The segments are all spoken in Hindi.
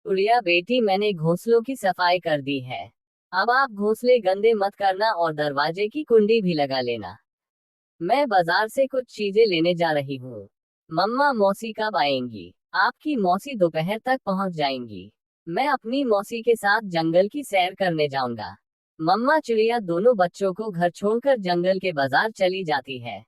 गुड़िया बेटी, मैंने घोंसलों की सफाई कर दी है। अब आप घोंसले गंदे मत करना और दरवाजे की कुंडी भी लगा लेना। मैं बाजार से कुछ चीजें लेने जा रही हूँ। मम्मा मौसी कब आएंगी? आपकी मौसी दोपहर तक पहुँच जाएंगी। मैं अपनी मौसी के साथ जंगल की सैर करने जाऊंगा। मम्मा चिड़िया दोनों बच्चों को घर छोड़कर जंगल के बाजार चली जाती है।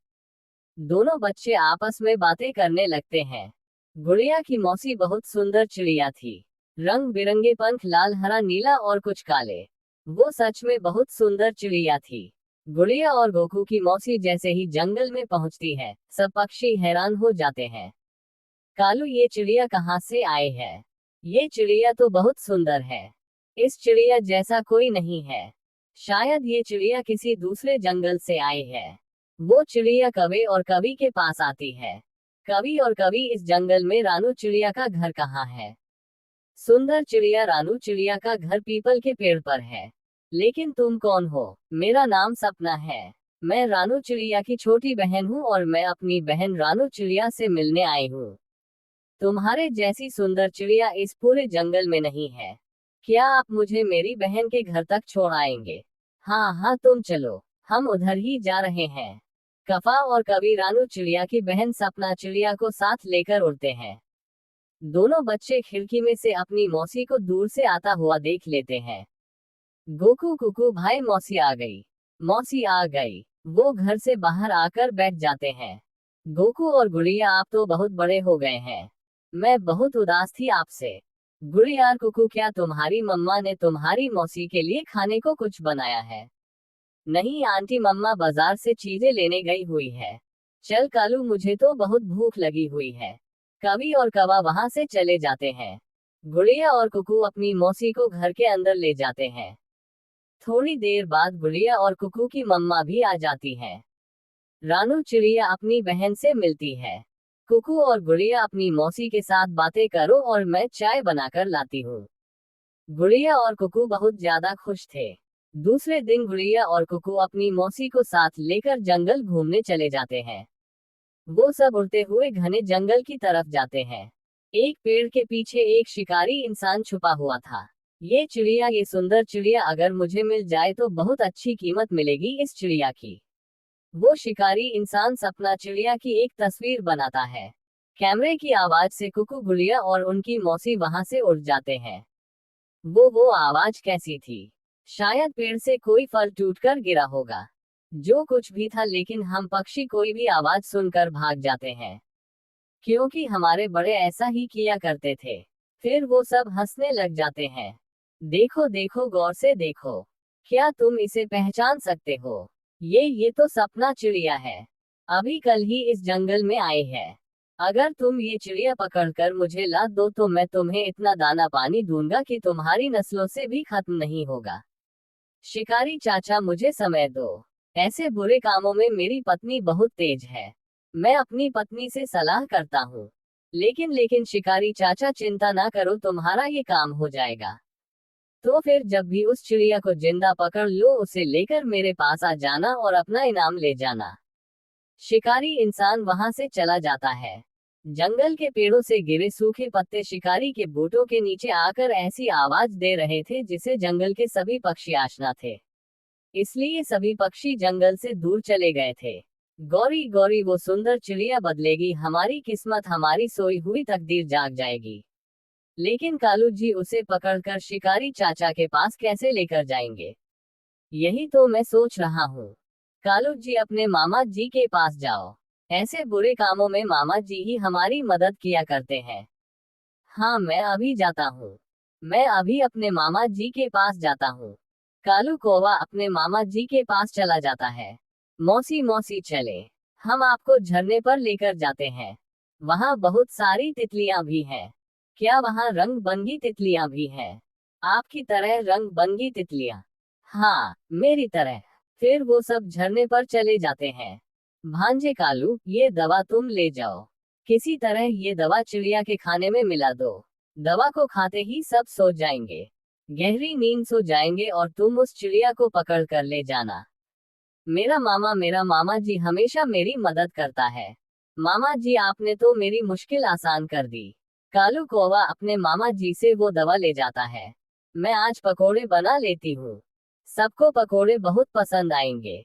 दोनों बच्चे आपस में बातें करने लगते हैं। गुड़िया की मौसी बहुत सुंदर चिड़िया थी। रंग बिरंगे पंख, लाल हरा नीला और कुछ काले। वो सच में बहुत सुंदर चिड़िया थी। गुड़िया और गोकू की मौसी जैसे ही जंगल में पहुंचती है, सब पक्षी हैरान हो जाते हैं। कालू, ये चिड़िया कहाँ से आए है? ये चिड़िया तो बहुत सुंदर है। इस चिड़िया जैसा कोई नहीं है। शायद ये चिड़िया किसी दूसरे जंगल से आई है। वो चिड़िया कभी और कभी के पास आती है। कभी और कभी, इस जंगल में रानू चिड़िया का घर कहाँ है? सुंदर चिड़िया, रानू चिड़िया का घर पीपल के पेड़ पर है। लेकिन तुम कौन हो? मेरा नाम सपना है। मैं रानू चिड़िया की छोटी बहन हूँ और मैं अपनी बहन रानू चिड़िया से मिलने आई हूँ। तुम्हारे जैसी सुंदर चिड़िया इस पूरे जंगल में नहीं है। क्या आप मुझे मेरी बहन के घर तक छोड़ आएंगे? हाँ हाँ, तुम चलो, हम उधर ही जा रहे हैं। कफा और कभी रानू चिड़िया की बहन सपना चिड़िया को साथ लेकर उड़ते हैं। दोनों बच्चे खिड़की में से अपनी मौसी को दूर से आता हुआ देख लेते हैं। गोकू, कुकू भाई, मौसी आ गई। मौसी आ गई। वो घर से बाहर आकर बैठ जाते हैं। गोकू और गुड़िया, आप तो बहुत बड़े हो गए हैं। मैं बहुत उदास थी आपसे। गुड़िया और कुकू, क्या तुम्हारी मम्मा ने तुम्हारी मौसी के लिए खाने को कुछ बनाया है? नहीं आंटी, मम्मा बाजार से चीजें लेने गई हुई है। चल कालू, मुझे तो बहुत भूख लगी हुई है। कवि और कवा वहां से चले जाते हैं। गुड़िया और कुकू अपनी मौसी को घर के अंदर ले जाते हैं। थोड़ी देर बाद गुड़िया और कुकू की मम्मा भी आ जाती है। रानू चिड़िया अपनी बहन से मिलती है। कुकू और गुड़िया, अपनी मौसी के साथ बातें करो और मैं चाय बनाकर लाती हूँ। गुड़िया और कुकू बहुत ज्यादा खुश थे। दूसरे दिन गुड़िया और कुकू अपनी मौसी को साथ लेकर जंगल घूमने चले जाते हैं। वो सब उड़ते हुए घने जंगल की तरफ जाते हैं। एक पेड़ के पीछे एक शिकारी इंसान छुपा हुआ था। ये चिड़िया, ये सुंदर चिड़िया अगर मुझे मिल जाए तो बहुत अच्छी कीमत मिलेगी इस चिड़िया की। वो शिकारी इंसान सपना चिड़िया की एक तस्वीर बनाता है। कैमरे की आवाज से कुकू, गुड़िया और उनकी मौसी वहां से उड़ जाते हैं। वो आवाज कैसी थी? शायद पेड़ से कोई फल टूटकर गिरा होगा। जो कुछ भी था, लेकिन हम पक्षी कोई भी आवाज सुनकर भाग जाते हैं, क्योंकि हमारे बड़े ऐसा ही किया करते थे। फिर वो सब हंसने लग जाते हैं। देखो देखो, गौर से देखो। क्या तुम इसे पहचान सकते हो? ये तो सपना चिड़िया है। अभी कल ही इस जंगल में आए हैं। अगर तुम ये चिड़िया पकड़कर मुझे ला दो तो मैं तुम्हें इतना दाना पानी दूंगा कि तुम्हारी नस्लों से भी खत्म नहीं होगा। शिकारी चाचा, मुझे समय दो। ऐसे बुरे कामों में मेरी पत्नी बहुत तेज है। मैं अपनी पत्नी से सलाह करता हूँ। लेकिन शिकारी चाचा, चिंता ना करो, तुम्हारा ये काम हो जाएगा। तो फिर जब भी उस चिड़िया को जिंदा पकड़ लो, उसे लेकर मेरे पास आ जाना और अपना इनाम ले जाना। शिकारी इंसान वहां से चला जाता है। जंगल के पेड़ों से गिरे सूखे पत्ते शिकारी के बूटों के नीचे आकर ऐसी आवाज दे रहे थे जिसे जंगल के सभी पक्षी आशना थे। इसलिए सभी पक्षी जंगल से दूर चले गए थे। गौरी गौरी, वो सुंदर चिड़िया बदलेगी हमारी किस्मत, हमारी सोई हुई तकदीर जाग जाएगी। लेकिन कालू जी उसे पकड़कर शिकारी चाचा के पास कैसे लेकर जाएंगे? यही तो मैं सोच रहा हूँ। कालू जी, अपने मामा जी के पास जाओ। ऐसे बुरे कामों में मामा जी ही हमारी मदद किया करते हैं। हाँ, मैं अभी जाता हूँ। मैं अभी अपने मामा जी के पास जाता हूँ। कालू कौवा अपने मामा जी के पास चला जाता है। मौसी मौसी, चले, हम आपको झरने पर लेकर जाते हैं। वहाँ बहुत सारी तितलियां भी हैं। क्या वहाँ रंग बरंगी तितलियां भी हैं? आपकी तरह रंग बरंगी तितलियां? हाँ, मेरी तरह। फिर वो सब झरने पर चले जाते हैं। भांजे कालू, ये दवा तुम ले जाओ। किसी तरह ये दवा चिड़िया के खाने में मिला दो। दवा को खाते ही सब सो जाएंगे, गहरी नींद सो जाएंगे और तुम उस चिड़िया को पकड़ कर ले जाना। मेरा मामा जी हमेशा मेरी मदद करता है। मामा जी, आपने तो मेरी मुश्किल आसान कर दी। कालू कौवा अपने मामा जी से वो दवा ले जाता है। मैं आज पकोड़े बना लेती हूँ। सबको पकोड़े बहुत पसंद आएंगे।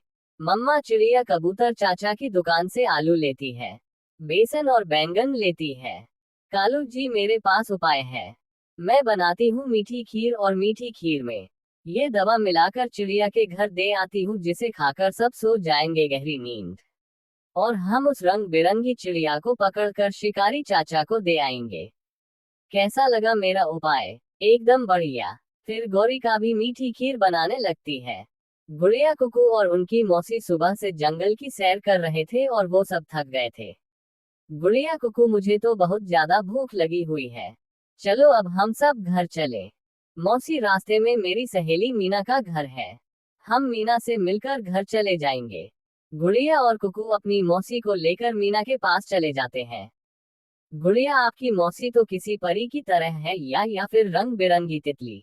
मम्मा चिड़िया कबूतर चाचा की दुकान से आलू लेती है, बेसन और बैंगन लेती है। कालू जी मेरे पास उपाय है। मैं बनाती हूँ मीठी खीर और मीठी खीर में ये दवा मिलाकर चिड़िया के घर दे आती हूँ, जिसे खाकर सब सो जाएंगे गहरी नींद। और हम उस रंग बिरंगी चिड़िया को पकड़कर शिकारी चाचा को दे आएंगे। कैसा लगा मेरा उपाय? एकदम बढ़िया। फिर गौरी का भी मीठी खीर बनाने लगती है। गुड़िया कुकू और उनकी मौसी सुबह से जंगल की सैर कर रहे थे और वो सब थक गए थे। गुड़िया कुकू मुझे तो बहुत ज्यादा भूख लगी हुई है। चलो अब हम सब घर चले। मौसी रास्ते में मेरी सहेली मीना का घर है। हम मीना से मिलकर घर चले जाएंगे। गुड़िया और कुकू अपनी मौसी को लेकर मीना के पास चले जाते हैं। गुड़िया आपकी मौसी तो किसी परी की तरह है या फिर रंग बिरंगी तितली।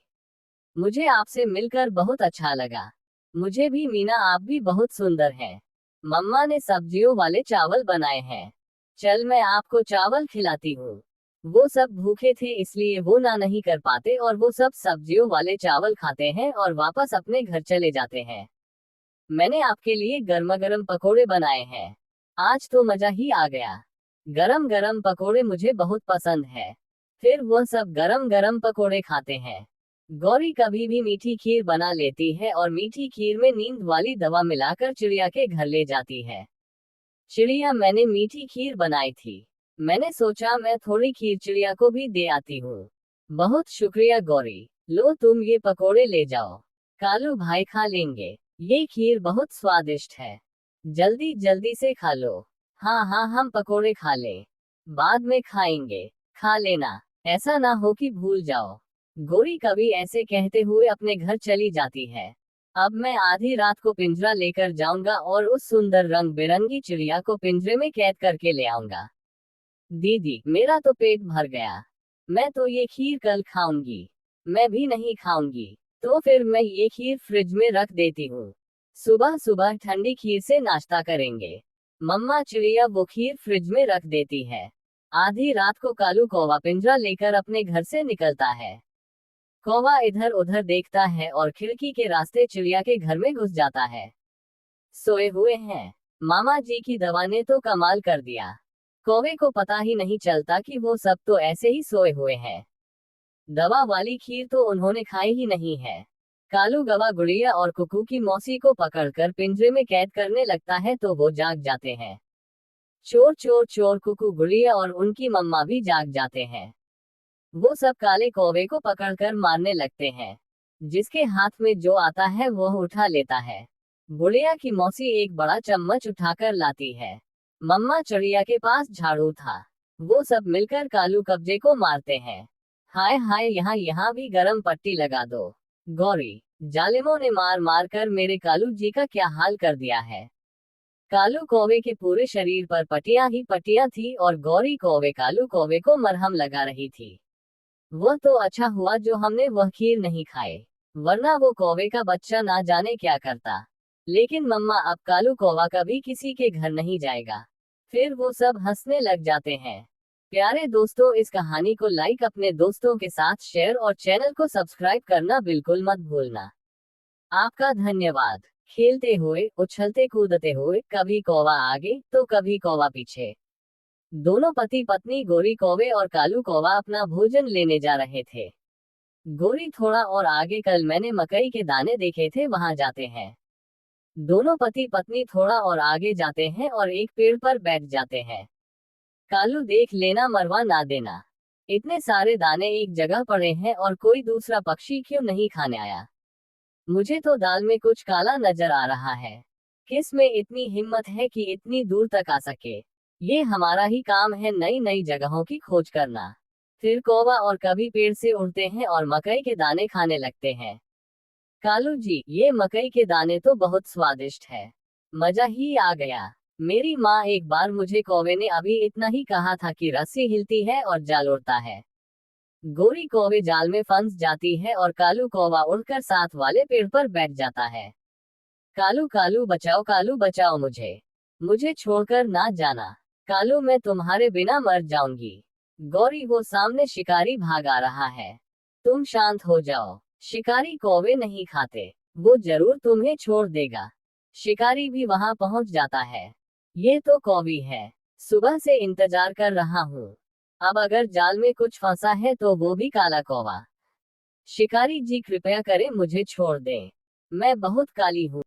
मुझे आपसे मिलकर बहुत अच्छा लगा। मुझे भी मीना, आप भी बहुत सुंदर हैं। मम्मा ने सब्जियों वाले चावल बनाए हैं। चल मैं आपको चावल खिलाती हूँ। वो सब भूखे थे इसलिए वो ना नहीं कर पाते और वो सब सब्जियों वाले चावल खाते हैं और वापस अपने घर चले जाते हैं। मैंने आपके लिए गर्मा गर्म पकोड़े बनाए हैं। आज तो मजा ही आ गया। गरम गरम पकोड़े मुझे बहुत पसंद है। फिर वह सब गरम गरम पकोड़े खाते हैं। गौरी कभी भी मीठी खीर बना लेती है और मीठी खीर में नींद वाली दवा मिलाकर चिड़िया के घर ले जाती है। चिड़िया, मैंने मीठी खीर बनाई थी। मैंने सोचा मैं थोड़ी खीर चिड़िया को भी दे आती हूँ। बहुत शुक्रिया गौरी। लो तुम ये पकोड़े ले जाओ। कालू भाई खा लेंगे। ये खीर बहुत स्वादिष्ट है। जल्दी जल्दी से खा लो। हाँ हाँ, हम पकोड़े खा लें। बाद में खाएंगे। खा लेना। ऐसा ना हो कि भूल जाओ। गौरी कभी ऐसे कहते हुए अपने घर चली जाती है। अब मैं आधी रात को पिंजरा लेकर जाऊंगा और उस सुंदर रंग बिरंगी चिड़िया को पिंजरे में कैद करके ले आऊंगा। दीदी, मेरा तो पेट भर गया। मैं तो ये खीर कल खाऊंगी। मैं भी नहीं खाऊंगी। तो फिर मैं ये खीर फ्रिज में रख देती हूँ। सुबह सुबह ठंडी खीर से नाश्ता करेंगे। मम्मा चिड़िया वो खीर फ्रिज में रख देती है। आधी रात को कालू कौवा पिंजरा लेकर अपने घर से निकलता है। कौवा इधर उधर देखता है और खिड़की के रास्ते चिड़िया के घर में घुस जाता है। सोए हुए हैं। मामा जी की दवा ने तो कमाल कर दिया। कौवे को पता ही नहीं चलता कि वो सब तो ऐसे ही सोए हुए हैं। दवा वाली खीर तो उन्होंने खाई ही नहीं है। कालू गवा गुड़िया और कुकू की मौसी को पकड़कर पिंजरे में कैद करने लगता है तो वो जाग जाते हैं। चोर चोर चोर, कुकू गुड़िया और उनकी मम्मा भी जाग जाते हैं। वो सब काले कौवे को पकड़कर मारने लगते हैं। जिसके हाथ में जो आता है वह उठा लेता है। बुढ़िया की मौसी एक बड़ा चम्मच उठाकर लाती है। मम्मा चिड़िया के पास झाड़ू था। वो सब मिलकर कालू कब्जे को मारते हैं। हाय हाय, यहाँ यहाँ भी गरम पट्टी लगा दो। गौरी, जालिमों ने मार मार कर मेरे कालू जी का क्या हाल कर दिया है। कालू कौवे के पूरे शरीर पर पट्टियां ही पट्टियां थी और गौरी कौवे कालू कौवे को मरहम लगा रही थी। वह तो अच्छा हुआ जो हमने वह खीर नहीं खाए, वरना वो कौवे का बच्चा ना जाने क्या करता। लेकिन मम्मा, अब कालू कौवा कभी किसी के घर नहीं जाएगा। फिर वो सब हंसने लग जाते हैं। प्यारे दोस्तों, इस कहानी को लाइक, अपने दोस्तों के साथ शेयर और चैनल को सब्सक्राइब करना बिल्कुल मत भूलना। आपका धन्यवाद। खेलते हुए, उछलते कूदते हुए, कभी कौवा आगे तो कभी कौवा पीछे। दोनों पति पत्नी गोरी कौवे और कालू कौवा अपना भोजन लेने जा रहे थे। गोरी थोड़ा और आगे, कल मैंने मकई के दाने देखे थे, वहां जाते हैं। दोनों पति पत्नी थोड़ा और आगे जाते हैं और एक पेड़ पर बैठ जाते हैं। कालू, देख लेना, मरवा ना देना। इतने सारे दाने एक जगह पड़े हैं और कोई दूसरा पक्षी क्यों नहीं खाने आया। मुझे तो दाल में कुछ काला नजर आ रहा है। किस में इतनी हिम्मत है कि इतनी दूर तक आ सके। ये हमारा ही काम है, नई नई जगहों की खोज करना। फिर कौवा और कभी पेड़ से उड़ते हैं और मकई के दाने खाने लगते हैं। कालू जी, ये मकई के दाने तो बहुत स्वादिष्ट है। मजा ही आ गया। मेरी माँ, एक बार मुझे कौवे ने अभी इतना ही कहा था कि रस्सी हिलती है और जाल उड़ता है। गोरी कौवे जाल में फंस जाती है और कालू कौवा उड़कर साथ वाले पेड़ पर बैठ जाता है। कालू कालू बचाओ मुझे। मुझे छोड़कर ना जाना। कालू, मैं तुम्हारे बिना मर जाऊंगी। गौरी, वो सामने शिकारी भाग आ रहा है। तुम शांत हो जाओ। शिकारी कौवे नहीं खाते, वो जरूर तुम्हें छोड़ देगा। शिकारी भी वहां पहुंच जाता है। ये तो कौवी है, सुबह से इंतजार कर रहा हूँ। अब अगर जाल में कुछ फंसा है तो वो भी काला कौवा। शिकारी जी, कृपया करें, मुझे छोड़ दें। मैं बहुत काली हूँ।